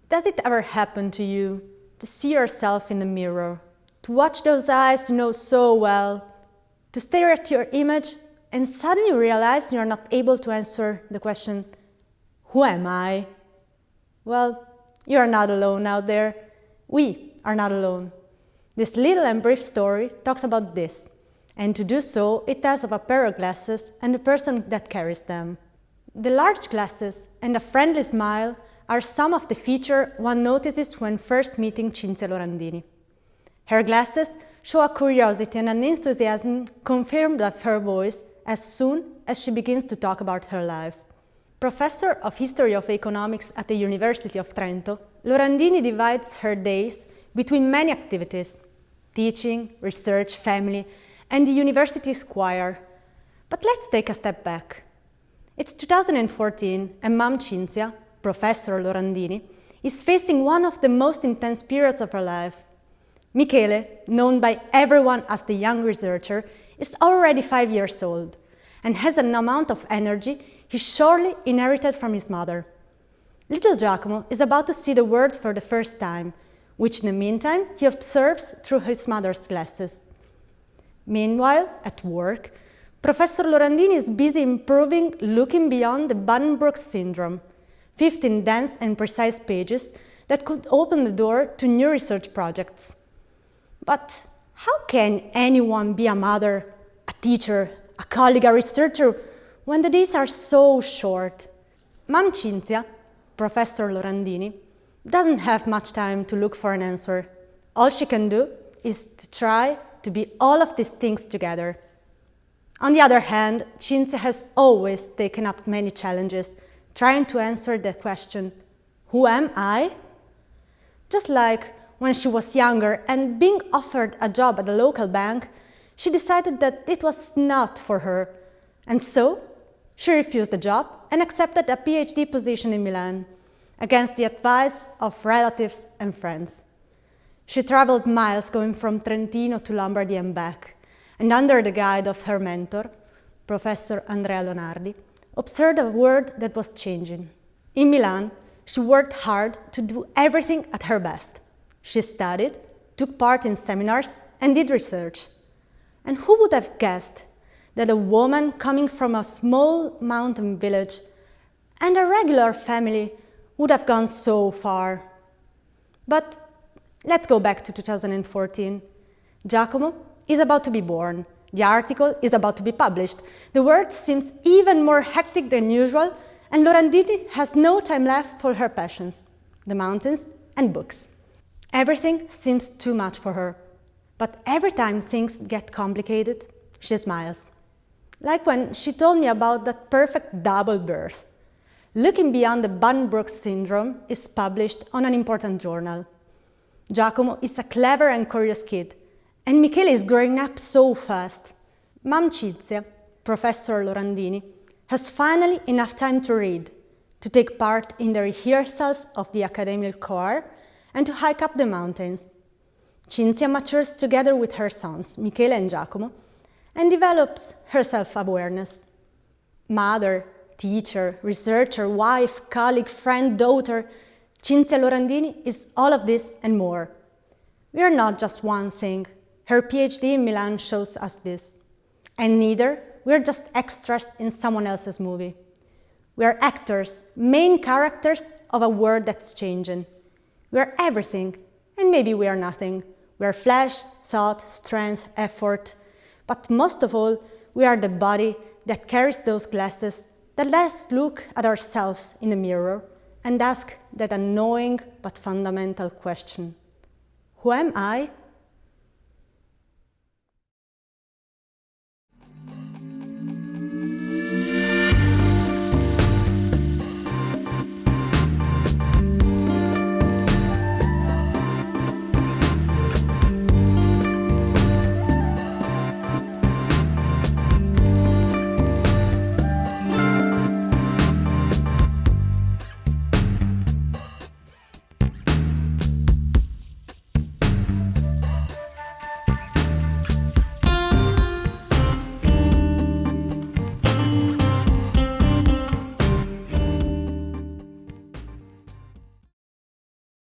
Does it ever happen to you to see yourself in the mirror, to watch those eyes you know so well, to stare at your image and suddenly realize you're not able to answer the question, who am I? Well, you're not alone out there. We are not alone. This little and brief story talks about this, and to do so, it tells of a pair of glasses and the person that carries them. The large glasses and a friendly smile are some of the features one notices when first meeting Cinzia Lorandini. Her glasses show a curiosity and an enthusiasm confirmed by her voice as soon as she begins to talk about her life. Professor of History of Economics at the University of Trento, Lorandini divides her days between many activities: teaching, research, family, and the university's choir. But let's take a step back. It's 2014 and Mom Cinzia, Professor Lorandini, is facing one of the most intense periods of her life. Michele, known by everyone as the young researcher, is already 5 years old and has an amount of energy he surely inherited from his mother. Little Giacomo is about to see the world for the first time, which in the meantime he observes through his mother's glasses. Meanwhile, at work, Professor Lorandini is busy improving looking beyond the Buddenbrook syndrome, 15 dense and precise pages that could open the door to new research projects. But how can anyone be a mother, a teacher, a colleague, a researcher, when the days are so short? Mom Cinzia, Professor Lorandini, doesn't have much time to look for an answer. All she can do is to try to be all of these things together. On the other hand, Cinzia has always taken up many challenges, trying to answer the question, who am I? Just like when she was younger and being offered a job at a local bank, she decided that it was not for her. And so, she refused the job and accepted a PhD position in Milan, against the advice of relatives and friends. She traveled miles going from Trentino to Lombardy and back, and under the guide of her mentor, Professor Andrea Lonardi, observed a world that was changing. In Milan, she worked hard to do everything at her best. She studied, took part in seminars, and did research. And who would have guessed that a woman coming from a small mountain village and a regular family would have gone so far? But let's go back to 2014. Giacomo is about to be born. The article is about to be published. The world seems even more hectic than usual, and Lorandini has no time left for her passions, the mountains and books. Everything seems too much for her, but every time things get complicated, she smiles. Like when she told me about that perfect double birth. Looking Beyond the Buddenbrook Syndrome is published on an important journal. Giacomo is a clever and curious kid, and Michele is growing up so fast. Mom Cinzia, Professor Lorandini, has finally enough time to read, to take part in the rehearsals of the academic choir, and to hike up the mountains. Cinzia matures together with her sons, Michele and Giacomo, and develops her self-awareness. Mother, teacher, researcher, wife, colleague, friend, daughter, Cinzia Lorandini is all of this and more. We are not just one thing. Her PhD in Milan shows us this. And neither we're just extras in someone else's movie. We are actors, main characters of a world that's changing. We are everything, and maybe we are nothing. We are flesh, thought, strength, effort. But most of all, we are the body that carries those glasses that let us look at ourselves in the mirror and ask that annoying but fundamental question: who am I?